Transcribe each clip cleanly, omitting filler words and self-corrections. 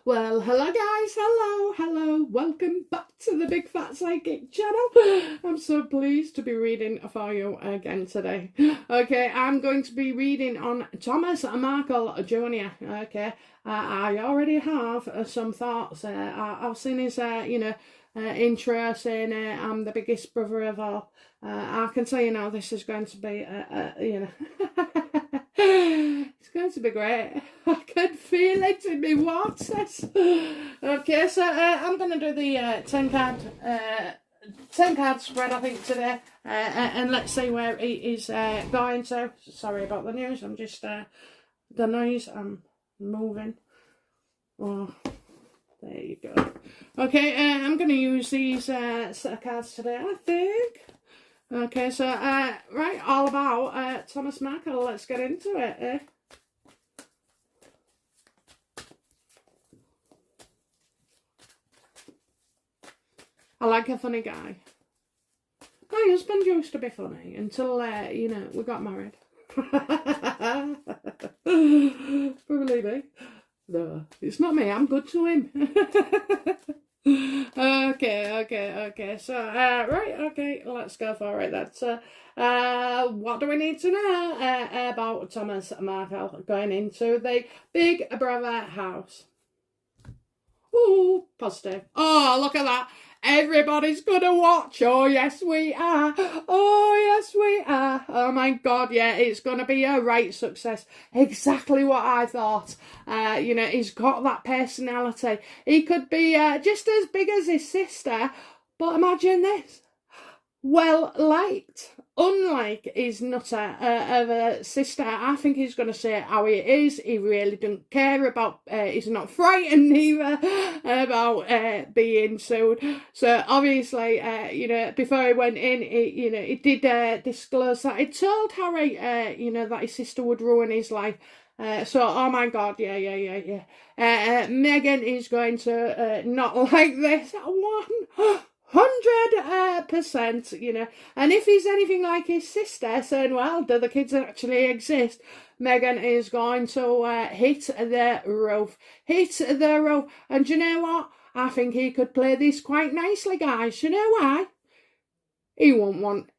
Well, hello guys, hello, welcome back to the Big Fat Psychic channel. I'm so pleased to be reading for you again today. Okay, I'm going to be reading on Thomas Markle Jr. Okay, I already have some thoughts. I've seen his, intro saying I'm the biggest brother of all. I can tell you now this is going to be, it's going to be great. I can feel it in my waters. Okay, so I'm going to do the 10 card spread, I think, today. And let's see where it is going to. Sorry about the news. I'm just, the noise. I'm moving. Oh, there you go. Okay, I'm going to use these set of cards today, I think. Okay, so, right, all about Thomas Markle. Let's get into it, eh? I like a funny guy. My husband used to be funny until, we got married. Probably me. No, it's not me. I'm good to him. Okay. So, right, okay, let's go for it. That's, what do we need to know about Thomas Markle going into the Big Brother house? Ooh, positive. Oh, look at that. Everybody's gonna watch. Oh, yes, we are. Oh, yes, we are. Oh, my God, yeah, it's gonna be a right success. Exactly what I thought. He's got that personality. He could be just as big as his sister, but imagine this. Well liked. Unlike his nutter of a sister, I think he's going to say how he is. He really doesn't care about, he's not frightened either about being sued. So obviously, before he went in, he did disclose that he told Harry, that his sister would ruin his life. Oh my God, yeah. Meghan is going to not like this. 100%, and if he's anything like his sister, saying, well, do the kids actually exist? Meghan is going to hit the roof. And you know what? I think he could play this quite nicely, guys. You know why?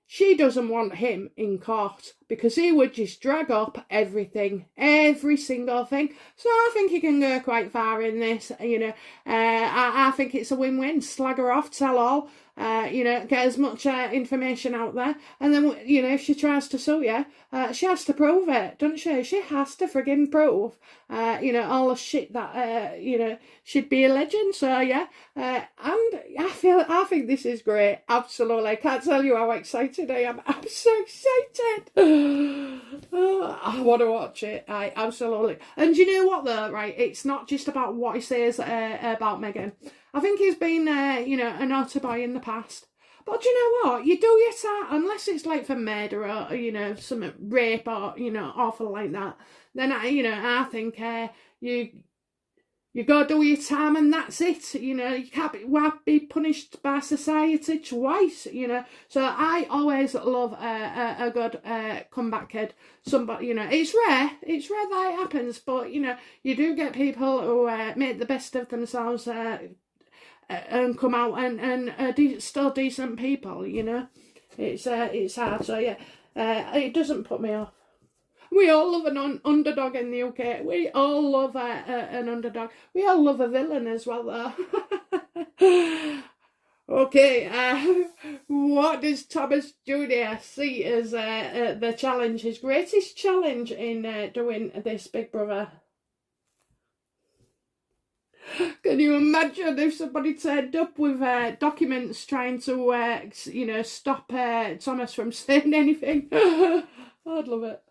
She doesn't want him in court because he would just drag up everything, every single thing. So I think he can go quite far in this, I think it's a win-win. Slag her off, tell all, get as much information out there. And then, if she tries to sue you, she has to prove it, doesn't she? She has to friggin' prove, all the shit that, she'd be alleging. So, yeah, and I think this is great. Absolutely. I can't tell you how excited I am. I'm so excited. I want to watch it. Absolutely. And you know what, though, right? It's not just about what he says about Meghan. I think he's been, a naughty boy in the past. But you know what? You do your time, unless it's like for murder or, some rape or, awful like that. Then, I think you go do your time and that's it. You can't be punished by society twice, So I always love a good comeback kid. Somebody, it's rare that it happens, but, you do get people who make the best of themselves and come out and still decent people, It's hard, so yeah, it doesn't put me off. We all love an underdog in the UK. We all love an underdog. We all love a villain as well, though. Okay, what does Thomas Jr. see as the challenge, his greatest challenge in doing this Big Brother? Can you imagine if somebody turned up with documents trying to, stop Thomas from saying anything? I'd love it.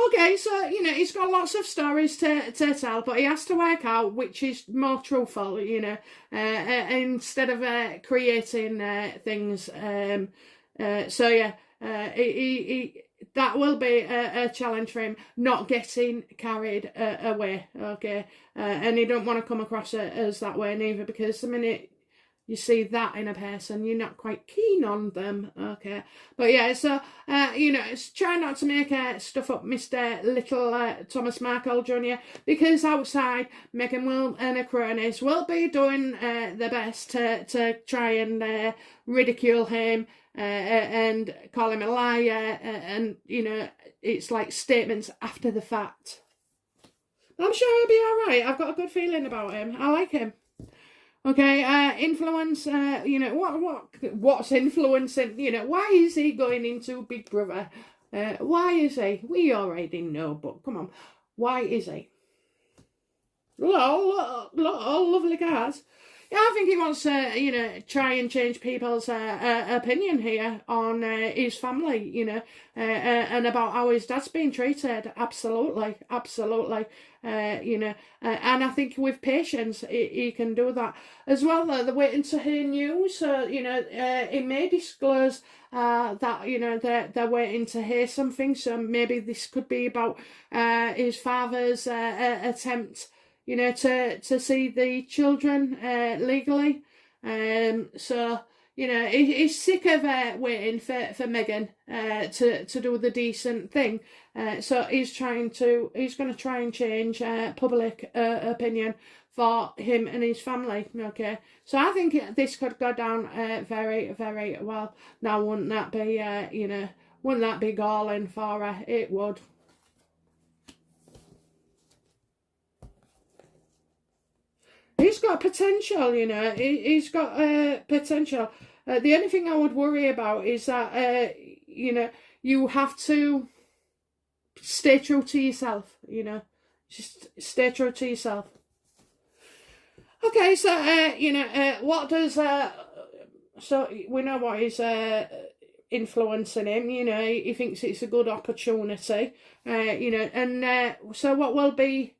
Okay, so, he's got lots of stories to tell, but he has to work out which is more truthful, instead of creating things. So, yeah, that will be a challenge for him, not getting carried away, okay? And he don't want to come across as that way neither, because the minute you see that in a person, you're not quite keen on them, okay? But yeah, so, try not to make stuff up Mr. Little Thomas Markle Jr., because outside, Meghan will and her cronies will be doing their best to try and ridicule him and call him a liar, and, it's like statements after the fact. I'm sure he'll be all right. I've got a good feeling about him. I like him. Okay, influence, what's influencing, why is he going into Big Brother? Why is he? We already know, but come on, why is he? Look, all lovely guys. Yeah, I think he wants to, try and change people's opinion here on his family, and about how his dad's been treated. Absolutely. And I think with patience, he can do that. As well, though, they're waiting to hear news. So, he may disclose that, they're waiting to hear something. So maybe this could be about his father's attempt, to see the children legally. So, he's sick of waiting for Meghan to do the decent thing. So he's going to try and change public opinion for him and his family. Okay, so I think this could go down very, very well. Now, wouldn't that be galling for her? It would. He's got potential, he's got potential. The only thing I would worry about is that, you have to stay true to yourself, just stay true to yourself. Okay, so, what does, so we know what is influencing him, he thinks it's a good opportunity, and so what will be,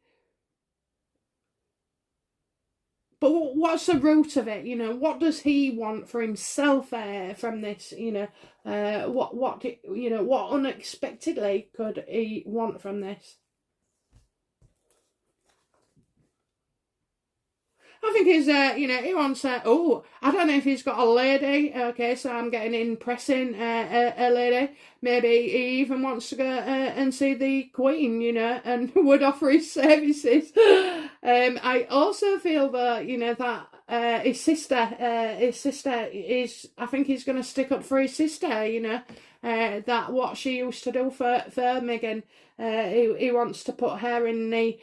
but what's the root of it? What does he want for himself from this? What unexpectedly could he want from this? I think he's, he wants, I don't know if he's got a lady, okay, so I'm getting impressing a lady. Maybe he even wants to go and see the Queen, and would offer his services. I also feel that, that his sister is, I think he's going to stick up for his sister, that what she used to do for Meghan, he wants to put her in the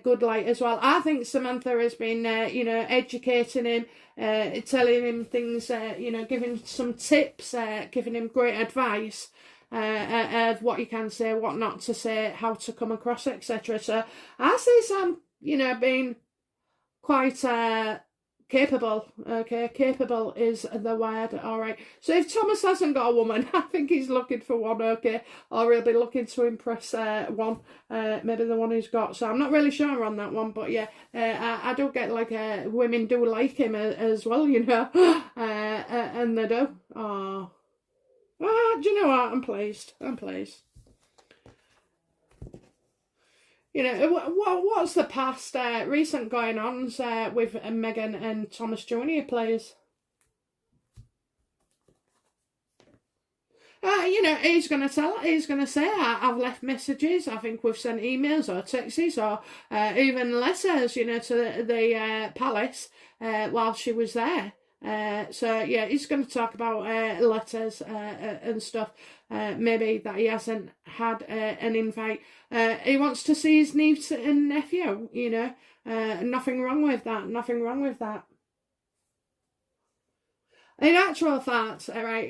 good light as well. I think Samantha has been, educating him, telling him things, giving some tips, giving him great advice of what you can say, what not to say, how to come across, etc. So I see Sam, being quite capable. Okay, capable is the word. All right. So if Thomas hasn't got a woman, I think he's looking for one. Okay, or he'll be looking to impress one. Maybe the one he's got. So I'm not really sure on that one, but yeah, I do get like women do like him as well, and they do. Oh, do you know what? I'm pleased. What's the past recent going-ons with Meghan and Thomas Jr. players? He's going to say, I've left messages, I think we've sent emails or texts or even letters, to the palace while she was there. So yeah, he's going to talk about letters and stuff. Maybe that he hasn't had an invite. He wants to see his niece and nephew. Nothing wrong with that. In actual fact, right?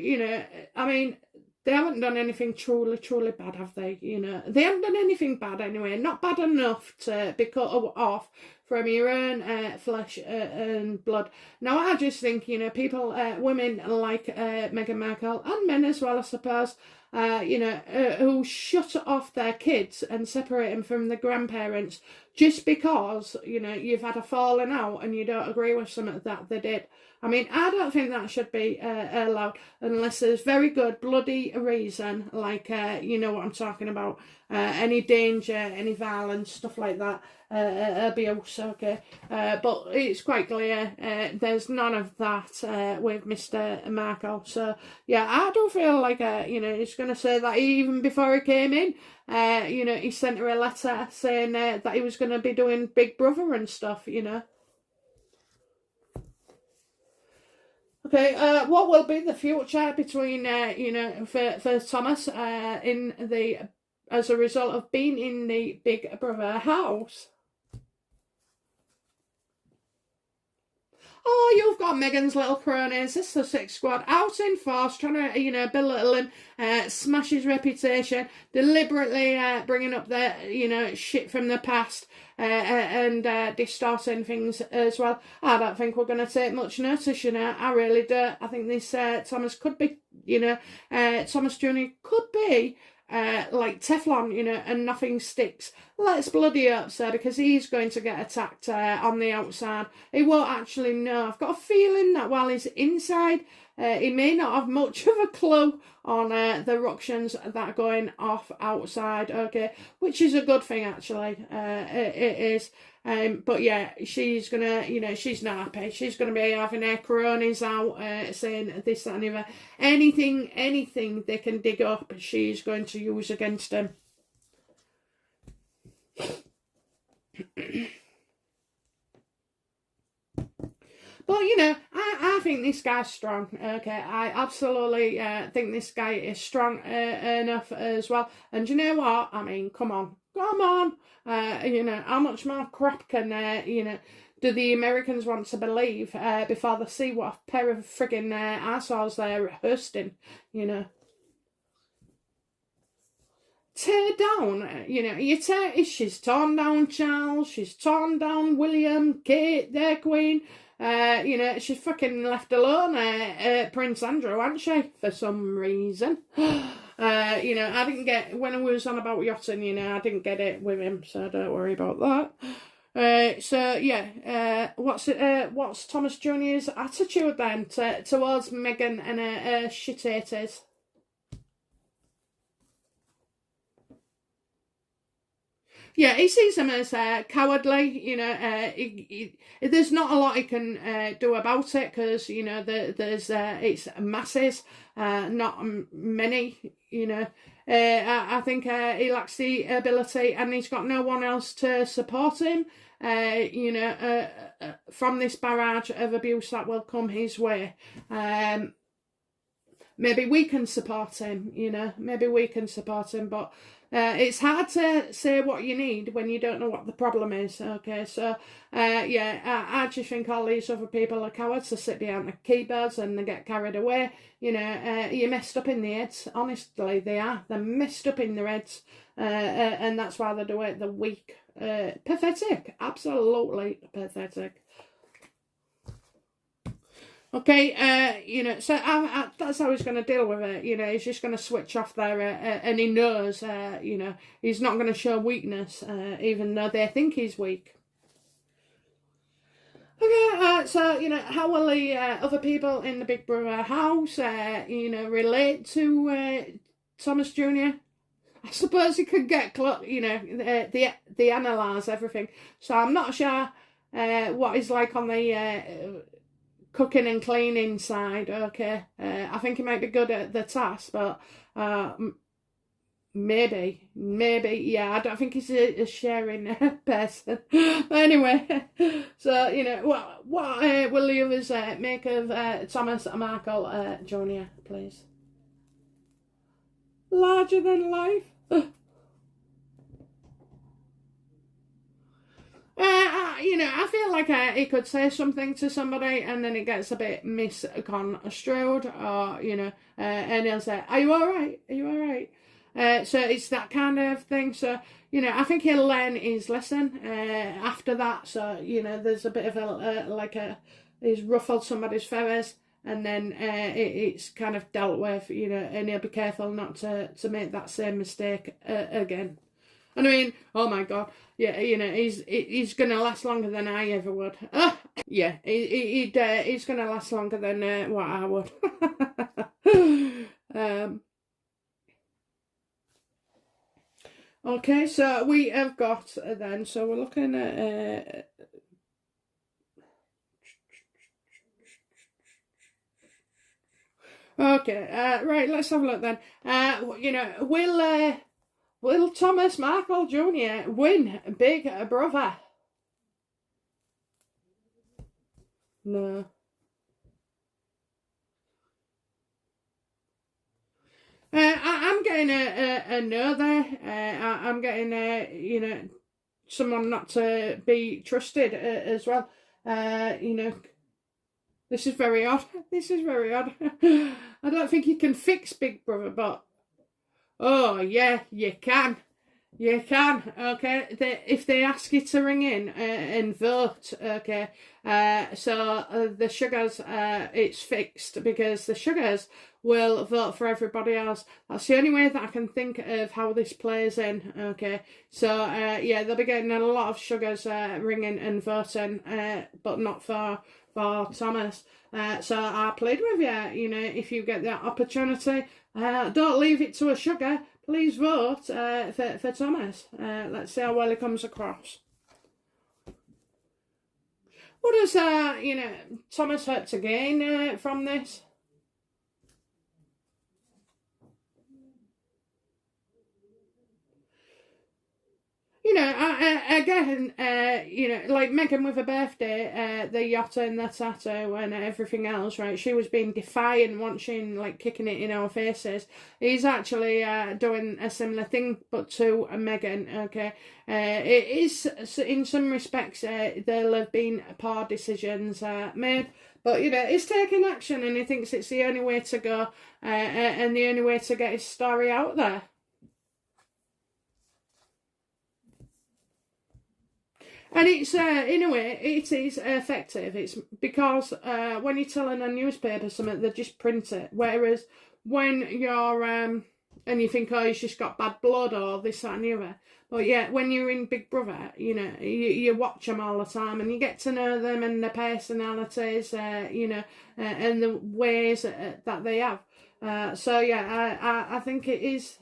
I mean, they haven't done anything truly bad, have they? They haven't done anything bad anyway. Not bad enough to be cut off from your own flesh and blood. Now, I just think, people, women like Meghan Markle, and men as well, I suppose, who shut off their kids and separate them from the grandparents just because, you've had a falling out and you don't agree with something that they did. I mean, I don't think that should be allowed unless there's very good bloody reason, like, what I'm talking about, any danger, any violence, stuff like that. abuse, okay? But it's quite clear there's none of that with Mr. Markle. So, yeah, I do feel like, he's going to say that even before he came in, he sent her a letter saying that he was going to be doing Big Brother and stuff, Okay, what will be the future between, for Thomas as a result of being in the Big Brother house? Oh, you've got Meghan's little cronies, this Sussex squad, out in force, trying to, belittle him, smash his reputation, deliberately bringing up the, shit from the past, and distorting things as well. I don't think we're going to take much notice, I really do. I think this Thomas could be, Thomas Jr. could be like Teflon, and nothing sticks. Let's bloody hope so, because he's going to get attacked on the outside. He won't actually know. I've got a feeling that while he's inside, he may not have much of a clue on the ructions that are going off outside, okay, which is a good thing, actually. It is. But yeah, she's gonna, she's not happy. She's gonna be having her cronies out, saying this, that, and the other. Anything they can dig up, she's going to use against him. But, I think this guy's strong, okay? I absolutely think this guy is strong enough as well. And you know what? I mean, come on. How much more crap can, do the Americans want to believe before they see what a pair of friggin' arseholes they're hosting, Tear down, she's torn down Charles, she's torn down William, Kate, their queen. She's fucking left alone Prince Andrew, hasn't she, for some reason. I didn't get, when I was on about yachting, I didn't get it with him, so don't worry about that. What's Thomas Jr.'s attitude then towards Meghan and her shit haters? Yeah, he sees them as cowardly, there's not a lot he can do about it, because, there's it's masses, not many, I think he lacks the ability, and he's got no one else to support him, from this barrage of abuse that will come his way. Maybe we can support him, but it's hard to say what you need when you don't know what the problem is, okay? So, I just think all these other people are cowards. They sit behind the keyboards and they get carried away. You're messed up in the heads. Honestly, they are. They're messed up in their heads. And that's why they do it. They're weak. Pathetic. Absolutely pathetic. Okay, so that's how he's going to deal with it. He's just going to switch off there, and he knows, he's not going to show weakness, even though they think he's weak. Okay, so, how will the other people in the Big Brother house, relate to Thomas Jr.? I suppose he could get, they analyse everything. So I'm not sure what he's like on the cooking and cleaning side, okay. I think he might be good at the task, but maybe, yeah. I don't think he's a sharing person. But anyway, so what will the others make of Thomas Markle Jr., please? Larger than life. I feel like he could say something to somebody and then it gets a bit misconstrued, or, and he'll say, are you all right? Are you all right? So it's that kind of thing. So, I think he'll learn his lesson after that. So, there's a bit of he's ruffled somebody's feathers, and then it's kind of dealt with, and he'll be careful not to make that same mistake again. And I mean, oh my God, yeah, he's gonna last longer than I ever would. Yeah, he's gonna last longer than what I would. Okay, so we have got then, so we're looking at okay, right, let's have a look then. Will Thomas Markle Jr. win Big Brother? No. I'm getting a no there. I'm getting someone not to be trusted as well. This is very odd. This is very odd. I don't think you can fix Big Brother, but oh yeah, you can. You can, okay. If they ask you to ring in and vote, okay. The sugars, it's fixed because the sugars will vote for everybody else. That's the only way that I can think of how this plays in, okay. So they'll be getting a lot of sugars ringing and voting, but not for Thomas. So I plead with you, if you get that opportunity, don't leave it to a sugar. Please vote for Thomas. Let's see how well he comes across. What does Thomas hope to gain from this? Again, like Meghan with her birthday, the yacht and the tattoo and everything else, right? She was being defiant, watching, like, kicking it in our faces. He's actually doing a similar thing, but to Meghan, okay? It is, in some respects, there'll have been poor decisions made, but, he's taking action and he thinks it's the only way to go and the only way to get his story out there. And it's, in a way, it is effective. It's because when you're telling a newspaper something, they just print it. Whereas when you're, and you think, oh, he's just got bad blood or this, that and the other. But yeah, when you're in Big Brother, you watch them all the time and you get to know them and their personalities, and the ways that they have. I think it is.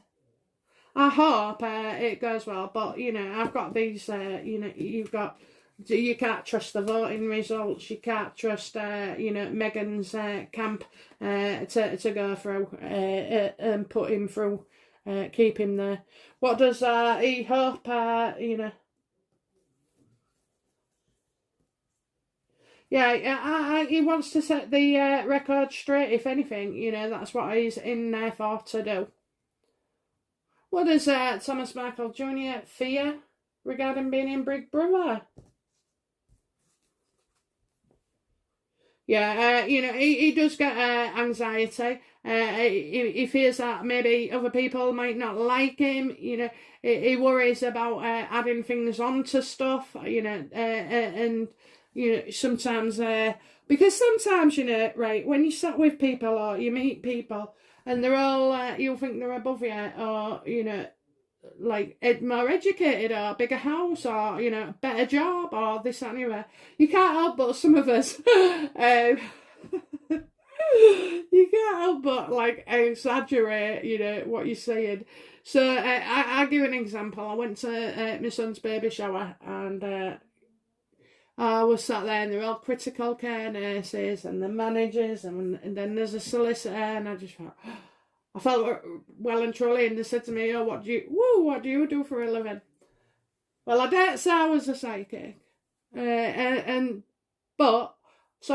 I hope it goes well, but I've got these. You can't trust the voting results. You can't trust Meghan's camp to go through and put him through, keep him there. What does he hope? Yeah, he wants to set the record straight. If anything, that's what he's in there for to do. What does Thomas Markle Jr. fear regarding being in Big Brother? Yeah, he does get anxiety. He fears that maybe other people might not like him. He worries about adding things onto stuff. And sometimes because sometimes right, when you sat with people or you meet people and they're all you'll think they're above you, or like more educated or bigger house or better job or this that, and the other. You can't help but some of us you can't help but like exaggerate what you're saying. So I'll give an example. I went to my son's baby shower and I was sat there and they're all critical care nurses and the managers and then there's a solicitor, and I felt well and truly, and they said to me, oh, what do you do for a living? Well, I didn't say I was a psychic. So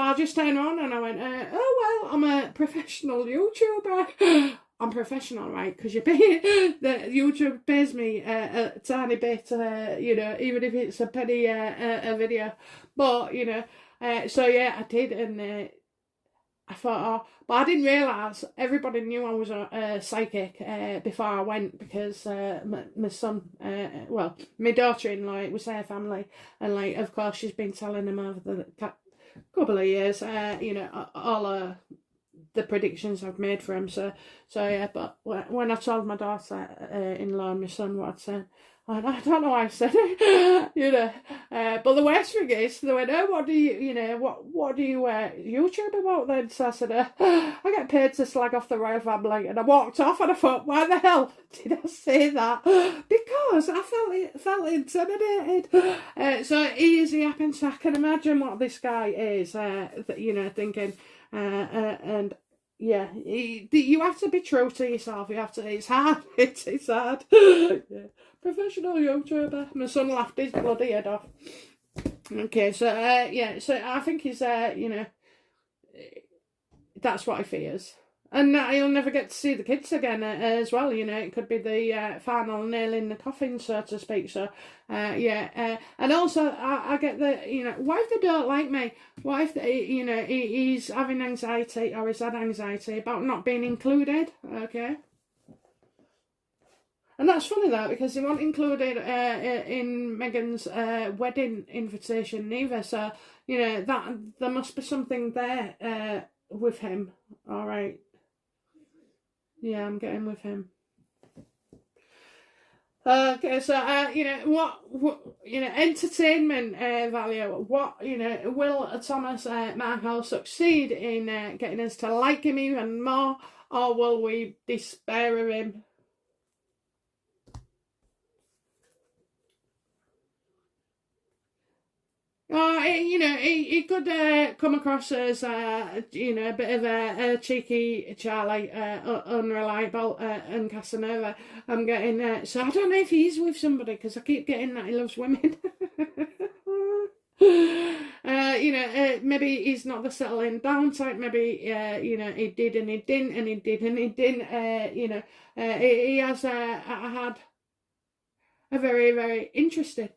I just turned around and I went, oh, well, I'm a professional YouTuber. I'm professional, right? Because YouTube pays me a tiny bit, even if it's a penny a video. But, I did, and I thought, oh, but I didn't realise everybody knew I was a psychic before I went, because my son, my daughter-in-law, it was their family, and like, of course, she's been telling them over the couple of years, all the predictions I've made for him. So yeah, but when I told my daughter-in-law and my son what I'd said, And I don't know why I said it, you know. But the worst thing is, they went, oh, what do you know, what do you YouTube about then? So I said, I get paid to slag off the royal family. And I walked off and I thought, why the hell did I say that? Because I felt intimidated. So easy happens. So I can imagine what this guy is, you know, thinking, and yeah, you have to be true to yourself. You have to. It's hard. It's hard. Yeah. Professional YouTuber. My son laughed his bloody head off. Okay, so yeah, so I think he's you know, that's what he fears. And he'll never get to see the kids again as well, you know. It could be the final nail in the coffin, so to speak. So, yeah. And also, I get the, you know, what if they don't like me? What if, you know, he's having anxiety or he's had anxiety about not being included, okay? And that's funny, that, because he wasn't included in Meghan's wedding invitation neither. So, you know, that there must be something there with him, all right. Yeah, I'm getting with him. Okay, so you know, what you know, entertainment value. What, you know, will Thomas Markle succeed in getting us to like him even more, or will we despair of him? You know, he could come across as, you know, a bit of a cheeky Charlie, unreliable, and Casanova. I'm getting, so I don't know if he is with somebody, because I keep getting that he loves women. You know, maybe he's not the settling down type. Maybe, you know, he did and he didn't, and he did and he didn't. You know, he has had a very, very interesting.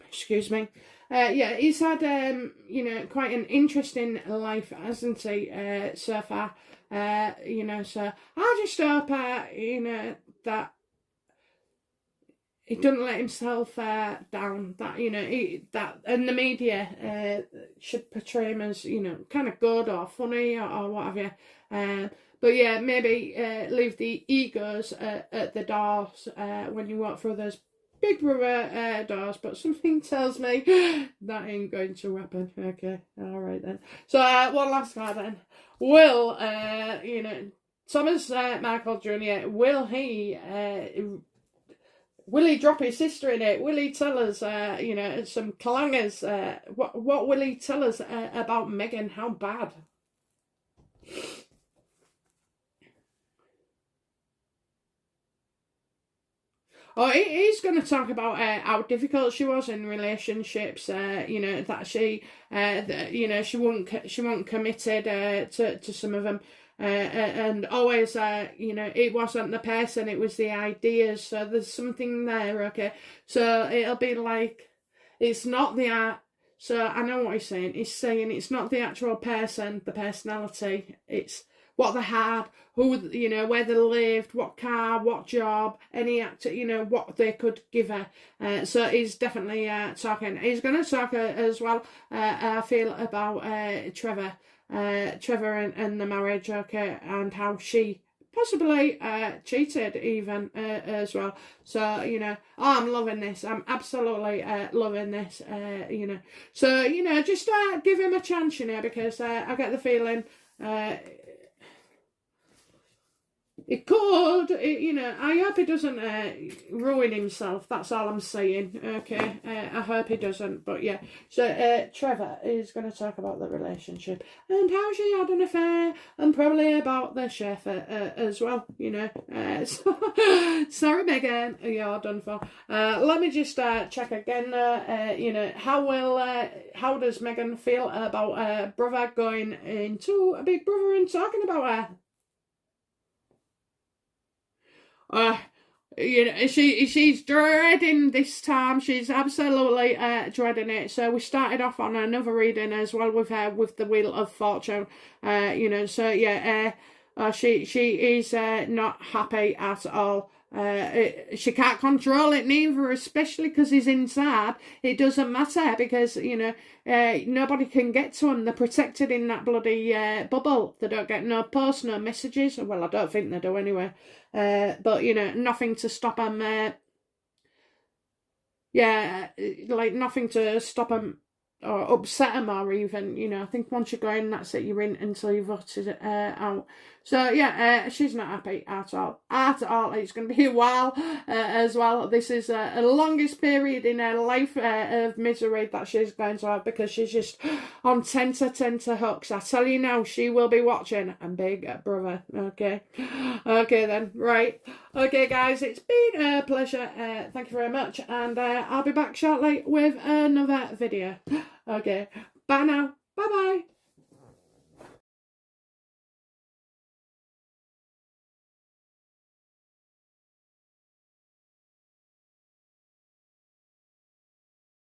Excuse me. Yeah, he's had, you know, quite an interesting life, hasn't he, so far. You know, so I just hope, you know, that he doesn't let himself down. That, you know, and the media should portray him as, you know, kind of good or funny or what have you. But yeah, maybe leave the egos at the doors when you walk through those Big Brother doors, but something tells me that ain't going to happen. Okay, all right then. So one last card then. Will you know, Thomas Markle Jr. Will he drop his sister in it? Will he tell us you know, some clangers? What will he tell us about Meghan? How bad? Oh, he's going to talk about how difficult she was in relationships. You know, that she, you know, she wasn't committed to some of them, and always, you know, it wasn't the person, it was the ideas. So there's something there. Okay, so it'll be like, it's not the art. So I know what he's saying. He's saying it's not the actual person, the personality. It's what they had, who, you know, where they lived, what car, what job, any actor, you know, what they could give her. So he's definitely talking. He's going to talk as well, I feel, about Trevor and the marriage, okay, and how she possibly cheated even as well. So, you know, I'm loving this. I'm absolutely loving this, you know. So, you know, just give him a chance, you know, because I get the feeling it could, you know, I hope he doesn't ruin himself. That's all I'm saying, okay? I hope he doesn't, but yeah. So Trevor is going to talk about the relationship and how she had an affair, and probably about the chef as well, you know. So, sorry, Meghan, you're done for. Let me just check again, you know, how does Meghan feel about brother going into a Big Brother and talking about her? You know, she's dreading this time. She's absolutely dreading it. So we started off on another reading as well with her with the Wheel of Fortune. You know, so yeah, she is not happy at all. She can't control it neither, especially because he's inside. It doesn't matter because, you know, nobody can get to them. They're protected in that bloody bubble. They don't get no posts, no messages. Well, I don't think they do anyway. But, you know, nothing to stop them yeah, like nothing to stop him or upset him, or even, you know, I think once you go in, that's it, you're in until you've voted it out. So yeah, she's not happy at all. It's going to be a while as well. This is the longest period in her life of misery that she's going to have, because she's just on tenter hooks. I tell you now, she will be watching a Big Brother. Okay then, right. Okay guys, it's been a pleasure. Thank you very much, and I'll be back shortly with another video. Okay, bye now. Bye bye.